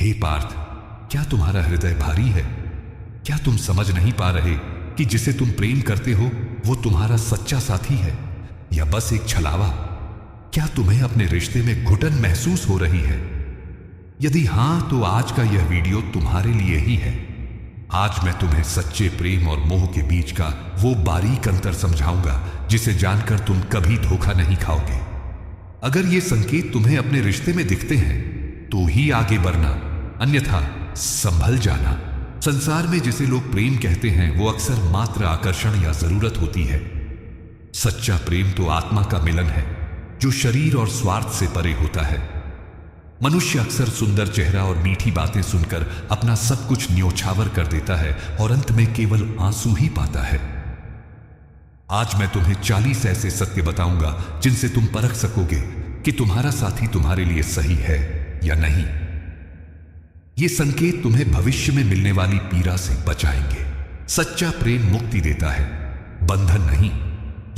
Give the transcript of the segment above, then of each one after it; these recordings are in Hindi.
हे पार्थ, क्या तुम्हारा हृदय भारी है? क्या तुम समझ नहीं पा रहे कि जिसे तुम प्रेम करते हो वो तुम्हारा सच्चा साथी है या बस एक छलावा? क्या तुम्हें अपने रिश्ते में घुटन महसूस हो रही है? यदि हां, तो आज का यह वीडियो तुम्हारे लिए ही है। आज मैं तुम्हें सच्चे प्रेम और मोह के बीच का वो बारीक अंतर समझाऊंगा जिसे जानकर तुम कभी धोखा नहीं खाओगे। अगर ये संकेत तुम्हें अपने रिश्ते में दिखते हैं तो ही आगे बढ़ना, अन्यथा संभल जाना। संसार में जिसे लोग प्रेम कहते हैं वो अक्सर मात्र आकर्षण या जरूरत होती है। सच्चा प्रेम तो आत्मा का मिलन है जो शरीर और स्वार्थ से परे होता है। मनुष्य अक्सर सुंदर चेहरा और मीठी बातें सुनकर अपना सब कुछ न्योछावर कर देता है और अंत में केवल आंसू ही पाता है। आज मैं तुम्हें 40 ऐसे सत्य बताऊंगा जिनसे तुम परख सकोगे कि तुम्हारा साथी तुम्हारे लिए सही है या नहीं। ये संकेत तुम्हें भविष्य में मिलने वाली पीड़ा से बचाएंगे। सच्चा प्रेम मुक्ति देता है, बंधन नहीं।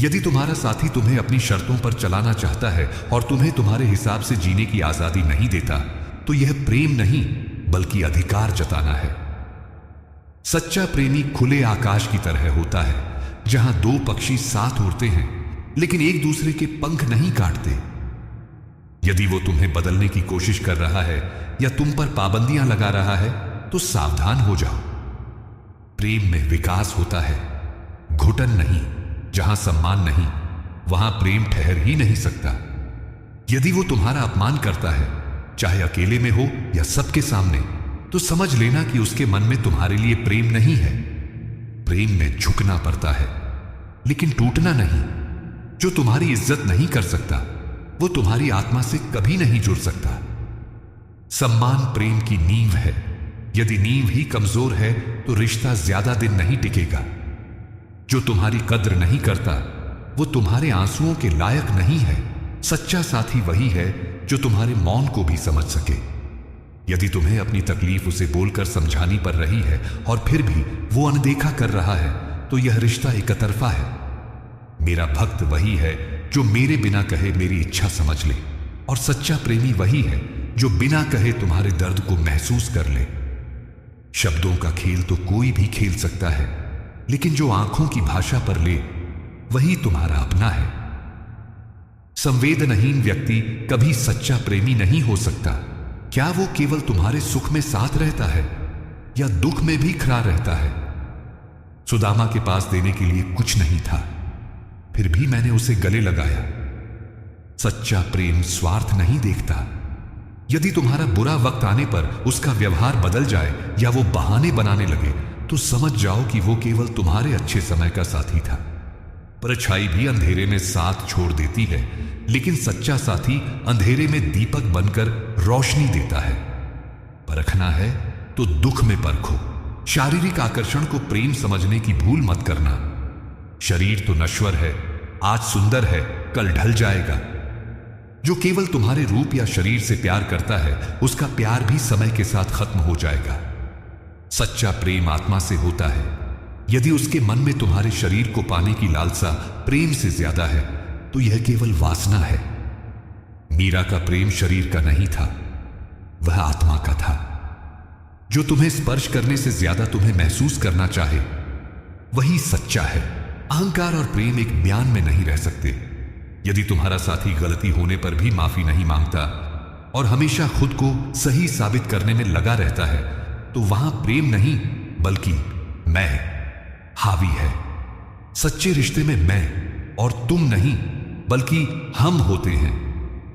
यदि तुम्हारा साथी तुम्हें अपनी शर्तों पर चलाना चाहता है और तुम्हें तुम्हारे हिसाब से जीने की आजादी नहीं देता, तो यह प्रेम नहीं बल्कि अधिकार जताना है। सच्चा प्रेमी खुले आकाश की तरह होता है, जहां दो पक्षी साथ उड़ते हैं लेकिन एक दूसरे के पंख नहीं काटते। यदि वो तुम्हें बदलने की कोशिश कर रहा है या तुम पर पाबंदियां लगा रहा है तो सावधान हो जाओ। प्रेम में विकास होता है, घुटन नहीं। जहां सम्मान नहीं वहां प्रेम ठहर ही नहीं सकता। यदि वो तुम्हारा अपमान करता है, चाहे अकेले में हो या सबके सामने, तो समझ लेना कि उसके मन में तुम्हारे लिए प्रेम नहीं है। प्रेम में झुकना पड़ता है लेकिन टूटना नहीं। जो तुम्हारी इज्जत नहीं कर सकता वो तुम्हारी आत्मा से कभी नहीं जुड़ सकता। सम्मान प्रेम की नींव है। यदि नींव ही कमजोर है तो रिश्ता ज्यादा दिन नहीं टिकेगा। जो तुम्हारी कद्र नहीं करता वो तुम्हारे आंसुओं के लायक नहीं है। सच्चा साथी वही है जो तुम्हारे मौन को भी समझ सके। यदि तुम्हें अपनी तकलीफ उसे बोलकर समझानी पड़ रही है और फिर भी वो अनदेखा कर रहा है, तो यह रिश्ता एकतरफा है। मेरा भक्त वही है जो मेरे बिना कहे मेरी इच्छा समझ ले, और सच्चा प्रेमी वही है जो बिना कहे तुम्हारे दर्द को महसूस कर ले। शब्दों का खेल तो कोई भी खेल सकता है, लेकिन जो आंखों की भाषा पर ले वही तुम्हारा अपना है। संवेदनहीन व्यक्ति कभी सच्चा प्रेमी नहीं हो सकता। क्या वो केवल तुम्हारे सुख में साथ रहता है या दुख में भी खड़ा रहता है? सुदामा के पास देने के लिए कुछ नहीं था, फिर भी मैंने उसे गले लगाया। सच्चा प्रेम स्वार्थ नहीं देखता। यदि तुम्हारा बुरा वक्त आने पर उसका व्यवहार बदल जाए या वो बहाने बनाने लगे, तो समझ जाओ कि वो केवल तुम्हारे अच्छे समय का साथी था। परछाई भी अंधेरे में साथ छोड़ देती है, लेकिन सच्चा साथी अंधेरे में दीपक बनकर रोशनी देता है। परखना है तो दुख में परखो। शारीरिक आकर्षण को प्रेम समझने की भूल मत करना। शरीर तो नश्वर है, आज सुंदर है, कल ढल जाएगा। जो केवल तुम्हारे रूप या शरीर से प्यार करता है, उसका प्यार भी समय के साथ खत्म हो जाएगा। सच्चा प्रेम आत्मा से होता है। यदि उसके मन में तुम्हारे शरीर को पाने की लालसा प्रेम से ज्यादा है, तो यह केवल वासना है। मीरा का प्रेम शरीर का नहीं था, वह आत्मा का था। जो तुम्हें स्पर्श करने से ज्यादा तुम्हें महसूस करना चाहे, वही सच्चा है। अहंकार और प्रेम एक बयान में नहीं रह सकते। यदि तुम्हारा साथी गलती होने पर भी माफी नहीं मांगता और हमेशा खुद को सही साबित करने में लगा रहता है, तो वहां प्रेम नहीं बल्कि मैं हावी है। सच्चे रिश्ते में मैं और तुम नहीं बल्कि हम होते हैं।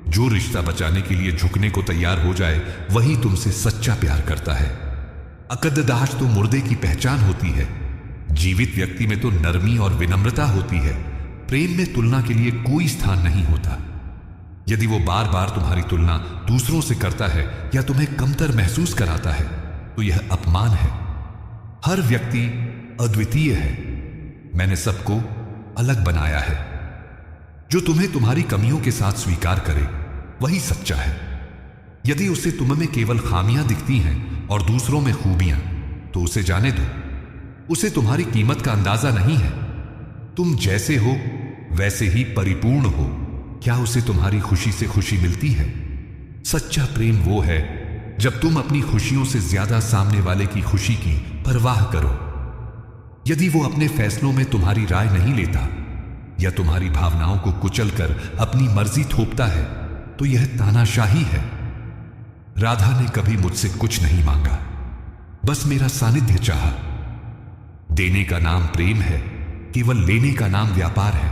जो रिश्ता बचाने के लिए झुकने को तैयार हो जाए, वही तुमसे सच्चा प्यार करता है। अकद्दाश तो मुर्दे की पहचान होती है। जीवित व्यक्ति में तो नरमी और विनम्रता होती है। प्रेम में तुलना के लिए कोई स्थान नहीं होता। यदि वो बार बार तुम्हारी तुलना दूसरों से करता है या तुम्हें कमतर महसूस कराता है, तो यह अपमान है। हर व्यक्ति अद्वितीय है। मैंने सबको अलग बनाया है। जो तुम्हें तुम्हारी कमियों के साथ स्वीकार करे, वही सच्चा है। यदि उसे तुम में केवल खामियां दिखती हैं और दूसरों में खूबियां, तो उसे जाने दो। उसे तुम्हारी कीमत का अंदाजा नहीं है। तुम जैसे हो वैसे ही परिपूर्ण हो। क्या उसे तुम्हारी खुशी से खुशी मिलती है? सच्चा प्रेम वो है जब तुम अपनी खुशियों से ज्यादा सामने वाले की खुशी की परवाह करो। यदि वो अपने फैसलों में तुम्हारी राय नहीं लेता या तुम्हारी भावनाओं को कुचलकर अपनी मर्जी थोपता है तो यह तानाशाही है। राधा ने कभी मुझसे कुछ नहीं मांगा, बस मेरा सानिध्य चाहा। देने का नाम प्रेम है, केवल लेने का नाम व्यापार है।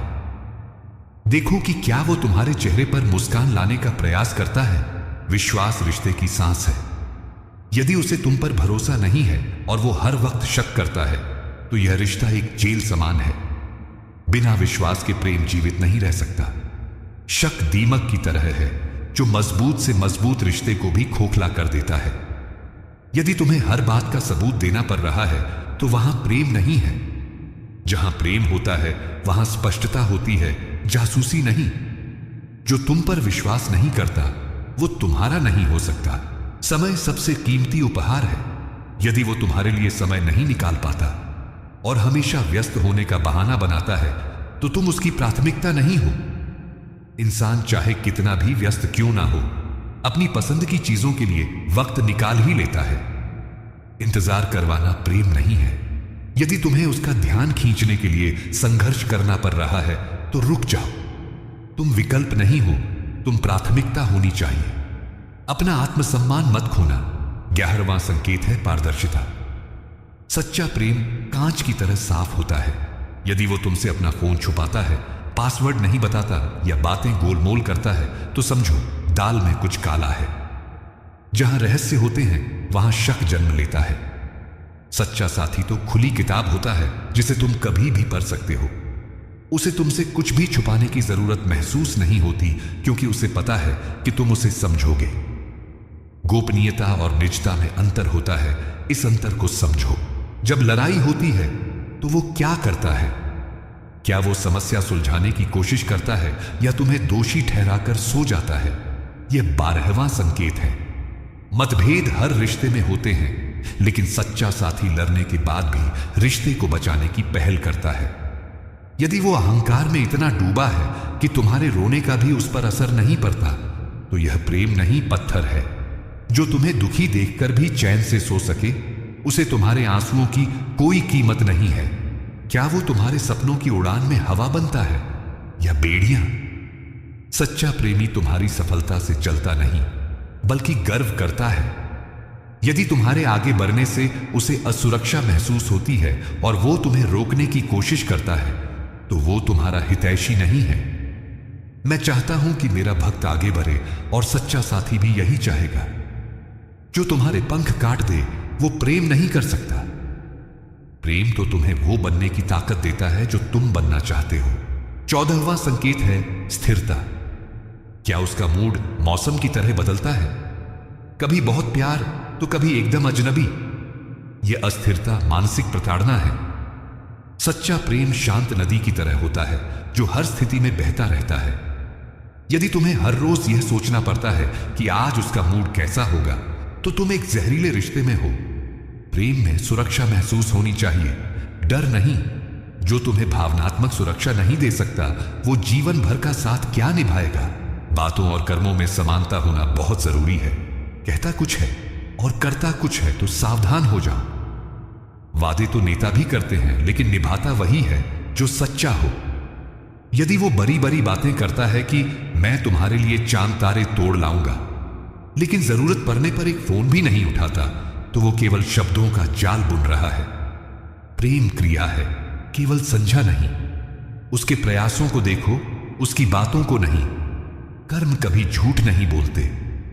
देखो कि क्या वो तुम्हारे चेहरे पर मुस्कान लाने का प्रयास करता है। विश्वास रिश्ते की सांस है। यदि उसे तुम पर भरोसा नहीं है और वो हर वक्त शक करता है तो यह रिश्ता एक जेल समान है। बिना विश्वास के प्रेम जीवित नहीं रह सकता। शक दीमक की तरह है जो मजबूत से मजबूत रिश्ते को भी खोखला कर देता है। यदि तुम्हें हर बात का सबूत देना पड़ रहा है तो वहां प्रेम नहीं है। जहां प्रेम होता है वहां स्पष्टता होती है, जासूसी नहीं। जो तुम पर विश्वास नहीं करता वो तुम्हारा नहीं हो सकता। समय सबसे कीमती उपहार है। यदि वो तुम्हारे लिए समय नहीं निकाल पाता और हमेशा व्यस्त होने का बहाना बनाता है तो तुम उसकी प्राथमिकता नहीं हो। इंसान चाहे कितना भी व्यस्त क्यों ना हो, अपनी पसंद की चीजों के लिए वक्त निकाल ही लेता है। इंतजार करवाना प्रेम नहीं है। यदि तुम्हें उसका ध्यान खींचने के लिए संघर्ष करना पड़ रहा है तो रुक जाओ। तुम विकल्प नहीं हो, तुम प्राथमिकता होनी चाहिए। अपना आत्मसम्मान मत खोना। 11वां संकेत है पारदर्शिता। सच्चा प्रेम कांच की तरह साफ होता है। यदि वो तुमसे अपना फोन छुपाता है, पासवर्ड नहीं बताता या बातें गोलमोल करता है तो समझो दाल में कुछ काला है। जहां रहस्य होते हैं वहां शक जन्म लेता है। सच्चा साथी तो खुली किताब होता है जिसे तुम कभी भी पढ़ सकते हो। उसे तुमसे कुछ भी छुपाने की जरूरत महसूस नहीं होती क्योंकि उसे पता है कि तुम उसे समझोगे। गोपनीयता और निजता में अंतर होता है, इस अंतर को समझो। जब लड़ाई होती है तो वो क्या करता है? क्या वो समस्या सुलझाने की कोशिश करता है या तुम्हें दोषी ठहराकर सो जाता है? यह 12वां संकेत है। मतभेद हर रिश्ते में होते हैं, लेकिन सच्चा साथी लड़ने के बाद भी रिश्ते को बचाने की पहल करता है। यदि वो अहंकार में इतना डूबा है कि तुम्हारे रोने का भी उस पर असर नहीं पड़ता तो यह प्रेम नहीं पत्थर है। जो तुम्हें दुखी देखकर भी चैन से सो सके, उसे तुम्हारे आंसुओं की कोई कीमत नहीं है। क्या वो तुम्हारे सपनों की उड़ान में हवा बनता है या बेड़ियां? सच्चा प्रेमी तुम्हारी सफलता से जलता नहीं बल्कि गर्व करता है। यदि तुम्हारे आगे बढ़ने से उसे असुरक्षा महसूस होती है और वो तुम्हें रोकने की कोशिश करता है तो वो तुम्हारा हितैषी नहीं है। मैं चाहता हूं कि मेरा भक्त आगे बढ़े और सच्चा साथी भी यही चाहेगा। जो तुम्हारे पंख काट दे वो प्रेम नहीं कर सकता। प्रेम तो तुम्हें वो बनने की ताकत देता है जो तुम बनना चाहते हो। 14वां संकेत है स्थिरता। क्या उसका मूड मौसम की तरह बदलता है? कभी बहुत प्यार तो कभी एकदम अजनबी। यह अस्थिरता मानसिक प्रताड़ना है। सच्चा प्रेम शांत नदी की तरह होता है जो हर स्थिति में बहता रहता है। यदि तुम्हें हर रोज यह सोचना पड़ता है कि आज उसका मूड कैसा होगा तो तुम एक जहरीले रिश्ते में हो। प्रेम में सुरक्षा महसूस होनी चाहिए, डर नहीं। जो तुम्हें भावनात्मक सुरक्षा नहीं दे सकता वो जीवन भर का साथ क्या निभाएगा? बातों और कर्मों में समानता होना बहुत जरूरी है। कहता कुछ है और करता कुछ है तो सावधान हो जाओ। वादे तो नेता भी करते हैं लेकिन निभाता वही है जो सच्चा हो। यदि वो बड़ी बड़ी बातें करता है कि मैं तुम्हारे लिए चांद तारे तोड़ लाऊंगा, लेकिन जरूरत पड़ने पर एक फोन भी नहीं उठाता तो वो केवल शब्दों का जाल बुन रहा है। प्रेम क्रिया है, केवल संझा नहीं। उसके प्रयासों को देखो, उसकी बातों को नहीं। कर्म कभी झूठ नहीं बोलते।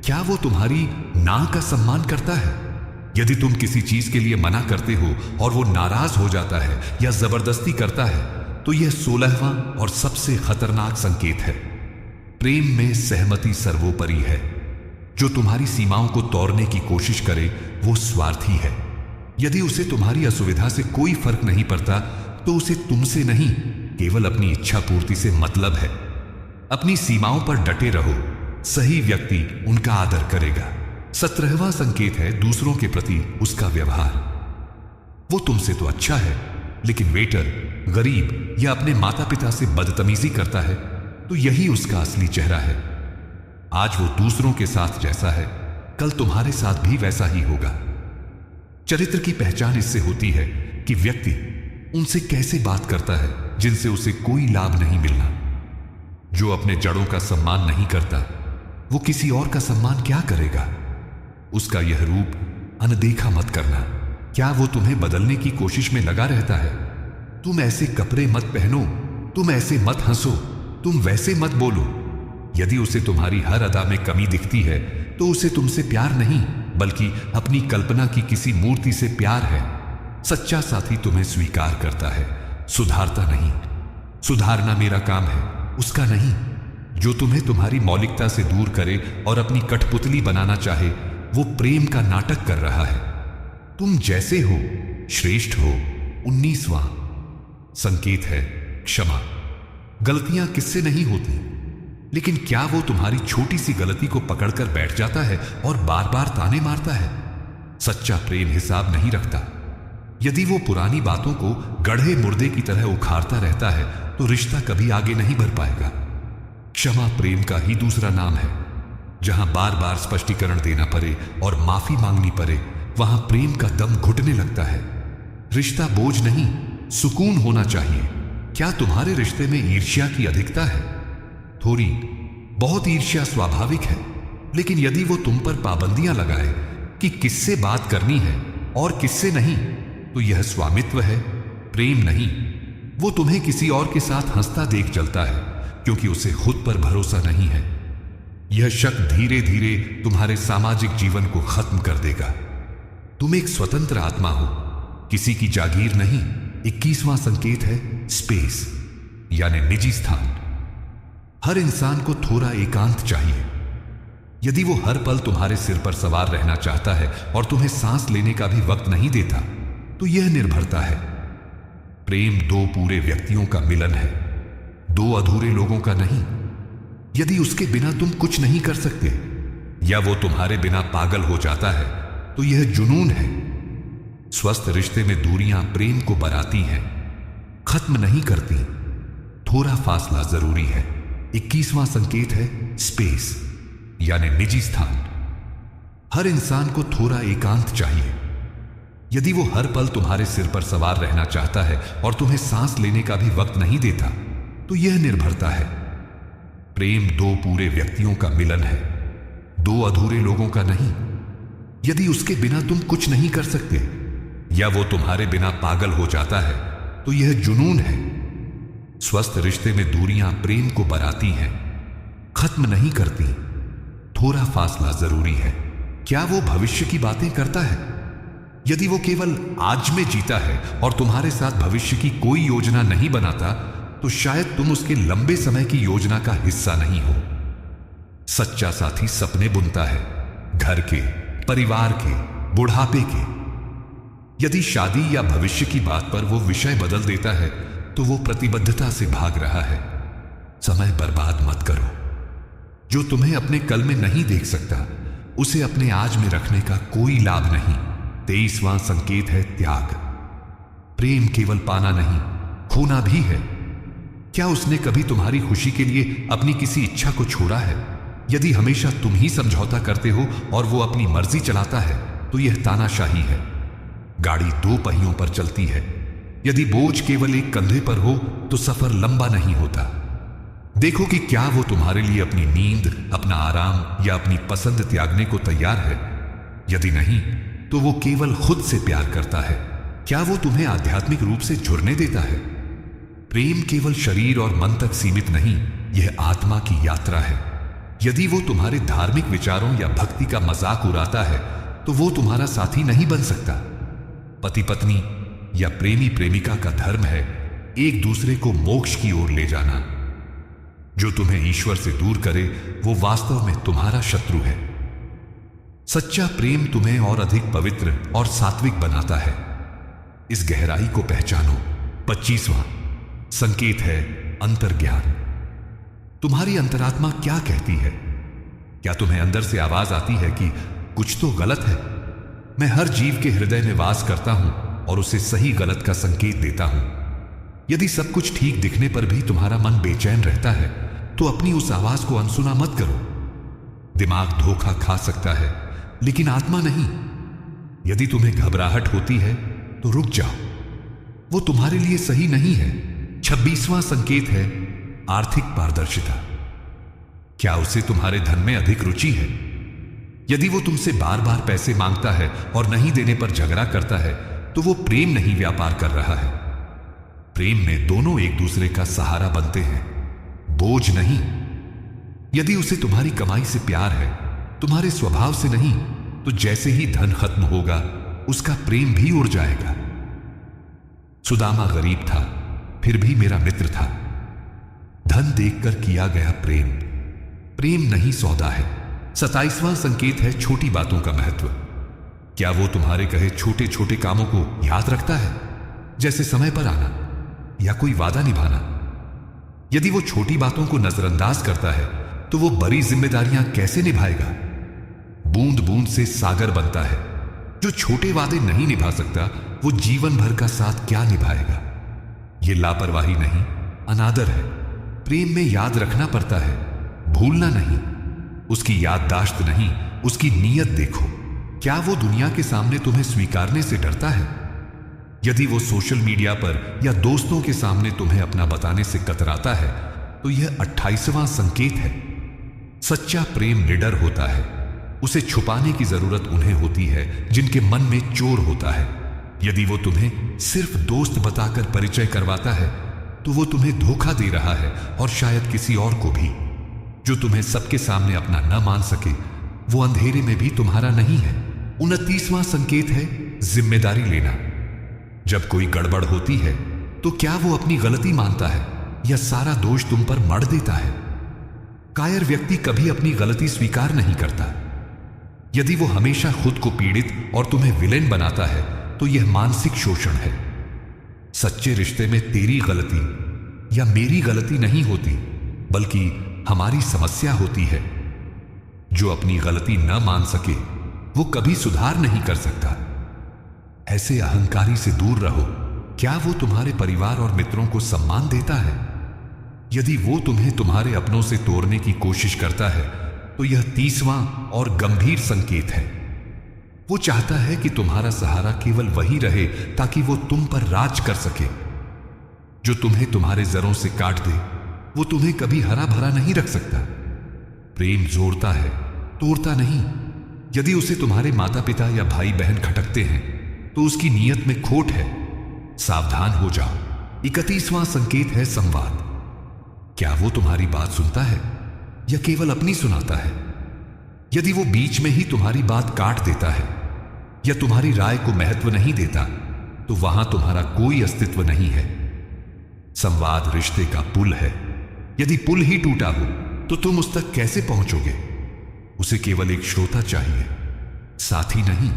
क्या वो तुम्हारी ना का सम्मान करता है? यदि तुम किसी चीज के लिए मना करते हो और वो नाराज हो जाता है या जबरदस्ती करता है तो यह 16वां और सबसे खतरनाक संकेत है। प्रेम में सहमति सर्वोपरि है। जो तुम्हारी सीमाओं को तोड़ने की कोशिश करे वो स्वार्थी है। यदि उसे तुम्हारी असुविधा से कोई फर्क नहीं पड़ता तो उसे तुमसे नहीं, केवल अपनी इच्छा पूर्ति से मतलब है। अपनी सीमाओं पर डटे रहो। सही व्यक्ति उनका आदर करेगा। 17वां संकेत है दूसरों के प्रति उसका व्यवहार। वो तुमसे तो अच्छा है, लेकिन वेटर, गरीब या अपने माता पिता से बदतमीजी करता है तो यही उसका असली चेहरा है। आज वो दूसरों के साथ जैसा है कल तुम्हारे साथ भी वैसा ही होगा। चरित्र की पहचान इससे होती है कि व्यक्ति उनसे कैसे बात करता है जिनसे उसे कोई लाभ नहीं मिलना। जो अपने जड़ों का सम्मान नहीं करता, वो किसी और का सम्मान क्या करेगा। उसका यह रूप अनदेखा मत करना। क्या वो तुम्हें बदलने की कोशिश में लगा रहता है? तुम ऐसे कपड़े मत पहनो, तुम ऐसे मत हंसो, तुम वैसे मत बोलो। यदि उसे तुम्हारी हर अदा में कमी दिखती है तो उसे तुमसे प्यार नहीं बल्कि अपनी कल्पना की किसी मूर्ति से प्यार है। सच्चा साथी तुम्हें स्वीकार करता है, सुधारता नहीं। सुधारना मेरा काम है, उसका नहीं। जो तुम्हें तुम्हारी मौलिकता से दूर करे और अपनी कठपुतली बनाना चाहे, वो प्रेम का नाटक कर रहा है। तुम जैसे हो श्रेष्ठ हो। 19वां संकेत है क्षमा। गलतियां किससे नहीं होती, लेकिन क्या वो तुम्हारी छोटी सी गलती को पकड़कर बैठ जाता है और बार बार ताने मारता है? सच्चा प्रेम हिसाब नहीं रखता। यदि वो पुरानी बातों को गढ़े मुर्दे की तरह उखाड़ता रहता है तो रिश्ता कभी आगे नहीं बढ़ पाएगा। क्षमा प्रेम का ही दूसरा नाम है। जहां बार बार स्पष्टीकरण देना पड़े और माफी मांगनी पड़े, वहां प्रेम का दम घुटने लगता है। रिश्ता बोझ नहीं, सुकून होना चाहिए। क्या तुम्हारे रिश्ते में ईर्ष्या की अधिकता है? थोड़ी बहुत ईर्ष्या स्वाभाविक है, लेकिन यदि वो तुम पर पाबंदियां लगाए कि किससे बात करनी है और किससे नहीं, तो यह स्वामित्व है, प्रेम नहीं। वो तुम्हें किसी और के साथ हंसता देख जलता है क्योंकि उसे खुद पर भरोसा नहीं है। यह शक धीरे धीरे तुम्हारे सामाजिक जीवन को खत्म कर देगा। तुम एक स्वतंत्र आत्मा हो, किसी की जागीर नहीं। 21वां संकेत है स्पेस, यानी निजी स्थान। हर इंसान को थोड़ा एकांत चाहिए। यदि वो हर पल तुम्हारे सिर पर सवार रहना चाहता है और तुम्हें सांस लेने का भी वक्त नहीं देता, तो यह निर्भरता है। प्रेम दो पूरे व्यक्तियों का मिलन है, दो अधूरे लोगों का नहीं। यदि उसके बिना तुम कुछ नहीं कर सकते या वो तुम्हारे बिना पागल हो जाता है, तो यह जुनून है। स्वस्थ रिश्ते में दूरियां प्रेम को बढ़ाती हैं, खत्म नहीं करती। थोड़ा फासला जरूरी है। 21वां संकेत है स्पेस, यानी निजी स्थान। हर इंसान को थोड़ा एकांत चाहिए। यदि वो हर पल तुम्हारे सिर पर सवार रहना चाहता है और तुम्हें सांस लेने का भी वक्त नहीं देता, तो यह निर्भरता है। प्रेम दो पूरे व्यक्तियों का मिलन है, दो अधूरे लोगों का नहीं। यदि उसके बिना तुम कुछ नहीं कर सकते या वो तुम्हारे बिना पागल हो जाता है, तो यह जुनून है। स्वस्थ रिश्ते में दूरियां प्रेम को बढ़ाती हैं, खत्म नहीं करती। थोड़ा फासला जरूरी है। क्या वो भविष्य की बातें करता है? यदि वो केवल आज में जीता है और तुम्हारे साथ भविष्य की कोई योजना नहीं बनाता, तो शायद तुम उसके लंबे समय की योजना का हिस्सा नहीं हो। सच्चा साथी सपने बुनता है, घर के, परिवार के, बुढ़ापे के। यदि शादी या भविष्य की बात पर वो विषय बदल देता है, तो वो प्रतिबद्धता से भाग रहा है। समय बर्बाद मत करो। जो तुम्हें अपने कल में नहीं देख सकता, उसे अपने आज में रखने का कोई लाभ नहीं। 23वां संकेत है त्याग। प्रेम केवल पाना नहीं, खोना भी है। क्या उसने कभी तुम्हारी खुशी के लिए अपनी किसी इच्छा को छोड़ा है? यदि हमेशा तुम ही समझौता करते हो और वो अपनी मर्जी चलाता है, तो यह तानाशाही है। गाड़ी दो पहियों पर चलती है। यदि बोझ केवल एक कंधे पर हो, तो सफर लंबा नहीं होता। देखो कि क्या वो तुम्हारे लिए अपनी नींद, अपना आराम या अपनी पसंद त्यागने को तैयार है। यदि नहीं, तो वो केवल खुद से प्यार करता है। क्या वो तुम्हें आध्यात्मिक रूप से जुड़ने देता है? प्रेम केवल शरीर और मन तक सीमित नहीं, यह आत्मा की यात्रा है। यदि वो तुम्हारे धार्मिक विचारों या भक्ति का मजाक उड़ाता है, तो वो तुम्हारा साथी नहीं बन सकता। पति पत्नी या प्रेमी प्रेमिका का धर्म है एक दूसरे को मोक्ष की ओर ले जाना। जो तुम्हें ईश्वर से दूर करे, वो वास्तव में तुम्हारा शत्रु है। सच्चा प्रेम तुम्हें और अधिक पवित्र और सात्विक बनाता है। इस गहराई को पहचानो। 25वां संकेत है अंतर्ज्ञान। तुम्हारी अंतरात्मा क्या कहती है? क्या तुम्हें अंदर से आवाज आती है कि कुछ तो गलत है? मैं हर जीव के हृदय में वास करता हूं और उसे सही गलत का संकेत देता हूं। यदि सब कुछ ठीक दिखने पर भी तुम्हारा मन बेचैन रहता है, तो अपनी उस आवाज को अनसुना मत करो। दिमाग धोखा खा सकता है, लेकिन आत्मा नहीं। यदि तुम्हें घबराहट होती है तो रुक जाओ, वो तुम्हारे लिए सही नहीं है। 26वां संकेत है आर्थिक पारदर्शिता। क्या उसे तुम्हारे धन में अधिक रुचि है? यदि वो तुमसे बार बार पैसे मांगता है और नहीं देने पर झगड़ा करता है तो वो प्रेम नहीं, व्यापार कर रहा है। प्रेम में दोनों एक दूसरे का सहारा बनते हैं, बोझ नहीं। यदि उसे तुम्हारी कमाई से प्यार है, तुम्हारे स्वभाव से नहीं, तो जैसे ही धन खत्म होगा उसका प्रेम भी उड़ जाएगा। सुदामा गरीब था, फिर भी मेरा मित्र था। धन देखकर किया गया प्रेम, प्रेम नहीं सौदा है। 27वां संकेत है छोटी बातों का महत्व। क्या वो तुम्हारे कहे छोटे छोटे कामों को याद रखता है, जैसे समय पर आना या कोई वादा निभाना? यदि वो छोटी बातों को नजरअंदाज करता है तो वो बड़ी जिम्मेदारियां कैसे निभाएगा? बूंद बूंद से सागर बनता है। जो छोटे वादे नहीं निभा सकता वो जीवन भर का साथ क्या निभाएगा? ये लापरवाही नहीं, अनादर है। प्रेम में याद रखना पड़ता है, भूलना नहीं। उसकी याददाश्त नहीं, उसकी नीयत देखो। क्या वो दुनिया के सामने तुम्हें स्वीकारने से डरता है? यदि वो सोशल मीडिया पर या दोस्तों के सामने तुम्हें अपना बताने से कतराता है तो यह 28वां संकेत है। सच्चा प्रेम निडर होता है। उसे छुपाने की जरूरत उन्हें होती है जिनके मन में चोर होता है। यदि वो तुम्हें सिर्फ दोस्त बताकर परिचय करवाता है तो वो तुम्हें धोखा दे रहा है, और शायद किसी और को भी। जो तुम्हें सबके सामने अपना न मान सके वो अंधेरे में भी तुम्हारा नहीं है। 29वां संकेत है जिम्मेदारी लेना। जब कोई गड़बड़ होती है तो क्या वो अपनी गलती मानता है या सारा दोष तुम पर मढ़ देता है? कायर व्यक्ति कभी अपनी गलती स्वीकार नहीं करता। यदि वो हमेशा खुद को पीड़ित और तुम्हें विलेन बनाता है तो यह मानसिक शोषण है। सच्चे रिश्ते में तेरी गलती या मेरी गलती नहीं होती, बल्कि हमारी समस्या होती है। जो अपनी गलती न मान सके वो कभी सुधार नहीं कर सकता। ऐसे अहंकारी से दूर रहो। क्या वो तुम्हारे परिवार और मित्रों को सम्मान देता है? यदि वो तुम्हें तुम्हारे अपनों से तोड़ने की कोशिश करता है तो यह 30वां और गंभीर संकेत है। वो चाहता है कि तुम्हारा सहारा केवल वही रहे ताकि वो तुम पर राज कर सके। जो तुम्हें तुम्हारे जरों से काट दे वो तुम्हें कभी हरा भरा नहीं रख सकता। प्रेम जोड़ता है, तोड़ता नहीं। यदि उसे तुम्हारे माता पिता या भाई बहन खटकते हैं तो उसकी नीयत में खोट है। सावधान हो जाओ। 31वां संकेत है संवाद। क्या वो तुम्हारी बात सुनता है या केवल अपनी सुनाता है? यदि वो बीच में ही तुम्हारी बात काट देता है या तुम्हारी राय को महत्व नहीं देता तो वहां तुम्हारा कोई अस्तित्व नहीं है। संवाद रिश्ते का पुल है। यदि पुल ही टूटा हो तो तुम उस तक कैसे पहुंचोगे? उसे केवल एक श्रोता चाहिए, साथी नहीं।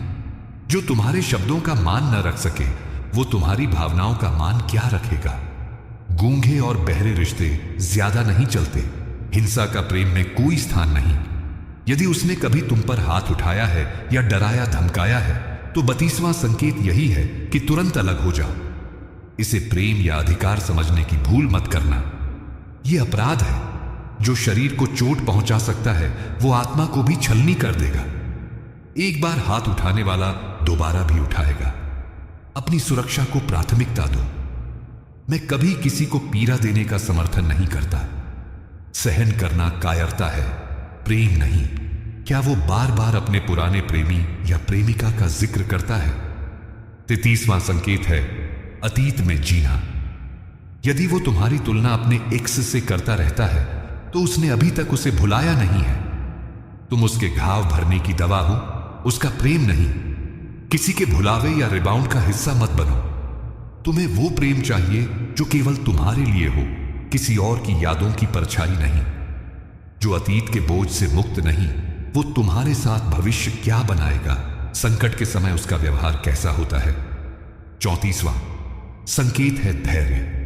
जो तुम्हारे शब्दों का मान न रख सके वो तुम्हारी भावनाओं का मान क्या रखेगा? गूंगे और बहरे रिश्ते ज्यादा नहीं चलते। हिंसा का प्रेम में कोई स्थान नहीं। यदि उसने कभी तुम पर हाथ उठाया है या डराया धमकाया है तो 32वां संकेत यही है कि तुरंत अलग हो जाओ। इसे प्रेम या अधिकार समझने की भूल मत करना। यह अपराध है। जो शरीर को चोट पहुंचा सकता है वो आत्मा को भी छलनी कर देगा। एक बार हाथ उठाने वाला दोबारा भी उठाएगा। अपनी सुरक्षा को प्राथमिकता दो। मैं कभी किसी को पीड़ा देने का समर्थन नहीं करता। सहन करना कायरता है, प्रेम नहीं। क्या वो बार बार अपने पुराने प्रेमी या प्रेमिका का जिक्र करता है? 33वां संकेत है अतीत में जीना। यदि वो तुम्हारी तुलना अपने एक्स से करता रहता है तो उसने अभी तक उसे भुलाया नहीं है। तुम उसके घाव भरने की दवा हो, उसका प्रेम नहीं। किसी के भुलावे या रिबाउंड का हिस्सा मत बनो। तुम्हें वो प्रेम चाहिए जो केवल तुम्हारे लिए हो, किसी और की यादों की परछाई नहीं। जो अतीत के बोझ से मुक्त नहीं, वो तुम्हारे साथ भविष्य क्या बनाएगा, संकट के समय उसका व्यवहार कैसा होता है। 34वां संकेत है धैर्य।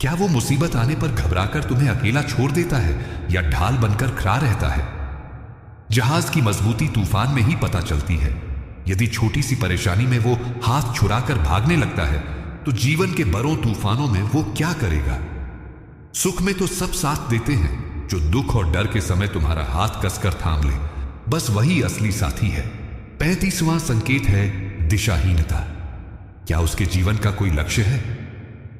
क्या वो मुसीबत आने पर घबराकर तुम्हें अकेला छोड़ देता है या ढाल बनकर खड़ा रहता है? जहाज की मजबूती तूफान में ही पता चलती है। यदि छोटी सी परेशानी में वो हाथ छुड़ाकर भागने लगता है तो जीवन के बड़ों तूफानों में वो क्या करेगा? सुख में तो सब साथ देते हैं। जो दुख और डर के समय तुम्हारा हाथ कसकर थाम ले बस वही असली साथी है। 35वां संकेत है दिशाहीनता। क्या उसके जीवन का कोई लक्ष्य है?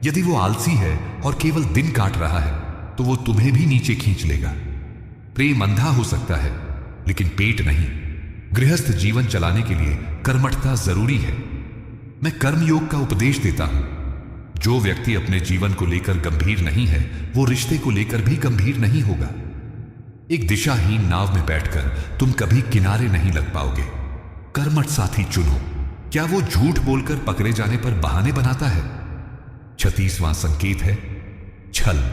यदि वो आलसी है और केवल दिन काट रहा है तो वो तुम्हें भी नीचे खींच लेगा। प्रेम अंधा हो सकता है लेकिन पेट नहीं। गृहस्थ जीवन चलाने के लिए कर्मठता जरूरी है। मैं कर्मयोग का उपदेश देता हूं। जो व्यक्ति अपने जीवन को लेकर गंभीर नहीं है वो रिश्ते को लेकर भी गंभीर नहीं होगा। एक दिशाहीन नाव में बैठकर तुम कभी किनारे नहीं लग पाओगे। कर्मठ साथी चुनो। क्या वो झूठ बोलकर पकड़े जाने पर बहाने बनाता है? 36वां संकेत है छल।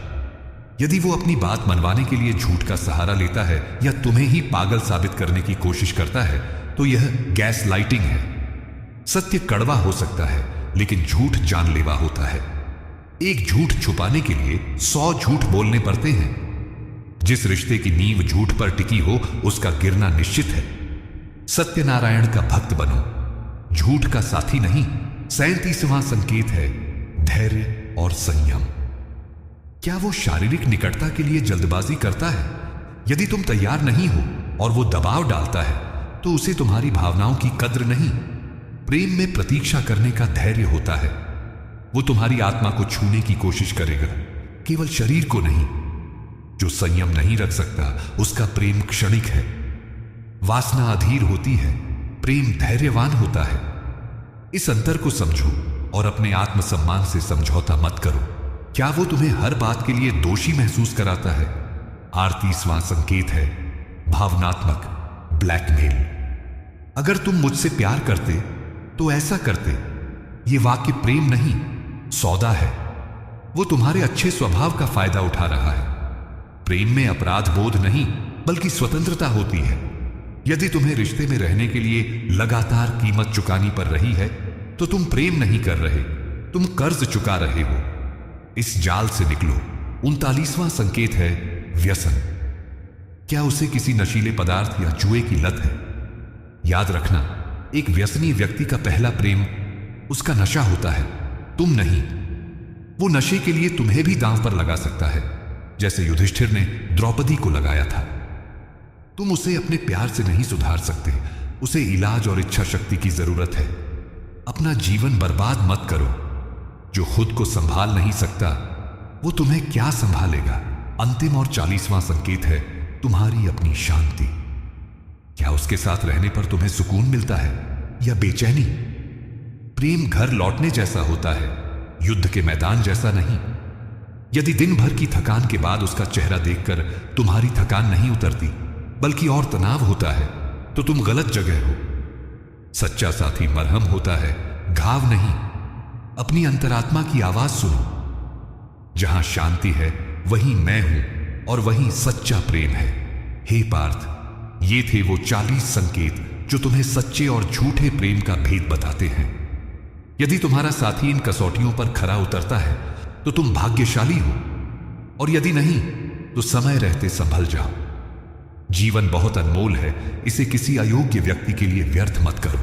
यदि वो अपनी बात मनवाने के लिए झूठ का सहारा लेता है या तुम्हें ही पागल साबित करने की कोशिश करता है तो यह गैस लाइटिंग है। सत्य कड़वा हो सकता है लेकिन झूठ जानलेवा होता है। एक झूठ छुपाने के लिए 100 झूठ बोलने पड़ते हैं। जिस रिश्ते की नींव झूठ पर टिकी हो उसका गिरना निश्चित है। सत्यनारायण का भक्त बनो, झूठ का साथी नहीं। 37वां संकेत है धैर्य और संयम। क्या वो शारीरिक निकटता के लिए जल्दबाजी करता है? यदि तुम तैयार नहीं हो और वो दबाव डालता है तो उसे तुम्हारी भावनाओं की कद्र नहीं। प्रेम में प्रतीक्षा करने का धैर्य होता है। वो तुम्हारी आत्मा को छूने की कोशिश करेगा, केवल शरीर को नहीं। जो संयम नहीं रख सकता उसका प्रेम क्षणिक है। वासना अधीर होती है, प्रेम धैर्यवान होता है। इस अंतर को समझो और अपने आत्मसम्मान से समझौता मत करो। क्या वो तुम्हें हर बात के लिए दोषी महसूस कराता है? 38वां संकेत है भावनात्मक ब्लैकमेल। अगर तुम मुझसे प्यार करते तो ऐसा करते। ये वाक्य प्रेम नहीं, सौदा है। वो तुम्हारे अच्छे स्वभाव का फायदा उठा रहा है। प्रेम में अपराध बोध नहीं बल्कि स्वतंत्रता होती है। यदि तुम्हें रिश्ते में रहने के लिए लगातार कीमत चुकानी पड़ रही है तो तुम प्रेम नहीं कर रहे, तुम कर्ज चुका रहे हो। इस जाल से निकलो। 39वां संकेत है व्यसन। क्या उसे किसी नशीले पदार्थ या जुए की लत है? याद रखना, एक व्यसनी व्यक्ति का पहला प्रेम उसका नशा होता है, तुम नहीं। वो नशे के लिए तुम्हें भी दांव पर लगा सकता है, जैसे युधिष्ठिर ने द्रौपदी को लगाया था। तुम उसे अपने प्यार से नहीं सुधार सकते, उसे इलाज और इच्छा शक्ति की जरूरत है। अपना जीवन बर्बाद मत करो। जो खुद को संभाल नहीं सकता वो तुम्हें क्या संभालेगा? अंतिम और 40वां संकेत है तुम्हारी अपनी शांति। क्या उसके साथ रहने पर तुम्हें सुकून मिलता है या बेचैनी? प्रेम घर लौटने जैसा होता है, युद्ध के मैदान जैसा नहीं। यदि दिन भर की थकान के बाद उसका चेहरा देखकर तुम्हारी थकान नहीं उतरती बल्कि और तनाव होता है तो तुम गलत जगह हो। सच्चा साथी मरहम होता है, घाव नहीं। अपनी अंतरात्मा की आवाज सुनो। जहां शांति है वहीं मैं हूं और वहीं सच्चा प्रेम है। हे पार्थ, ये थे वो 40 संकेत जो तुम्हें सच्चे और झूठे प्रेम का भेद बताते हैं। यदि तुम्हारा साथी इन कसौटियों पर खरा उतरता है तो तुम भाग्यशाली हो, और यदि नहीं तो समय रहते संभल जाओ। जीवन बहुत अनमोल है, इसे किसी अयोग्य व्यक्ति के लिए व्यर्थ मत करो।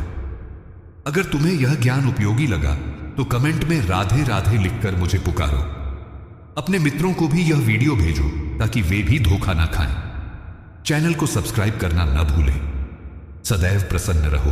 अगर तुम्हें यह ज्ञान उपयोगी लगा तो कमेंट में राधे राधे लिखकर मुझे पुकारो। अपने मित्रों को भी यह वीडियो भेजो ताकि वे भी धोखा ना खाएं। चैनल को सब्सक्राइब करना न भूलें। सदैव प्रसन्न रहो।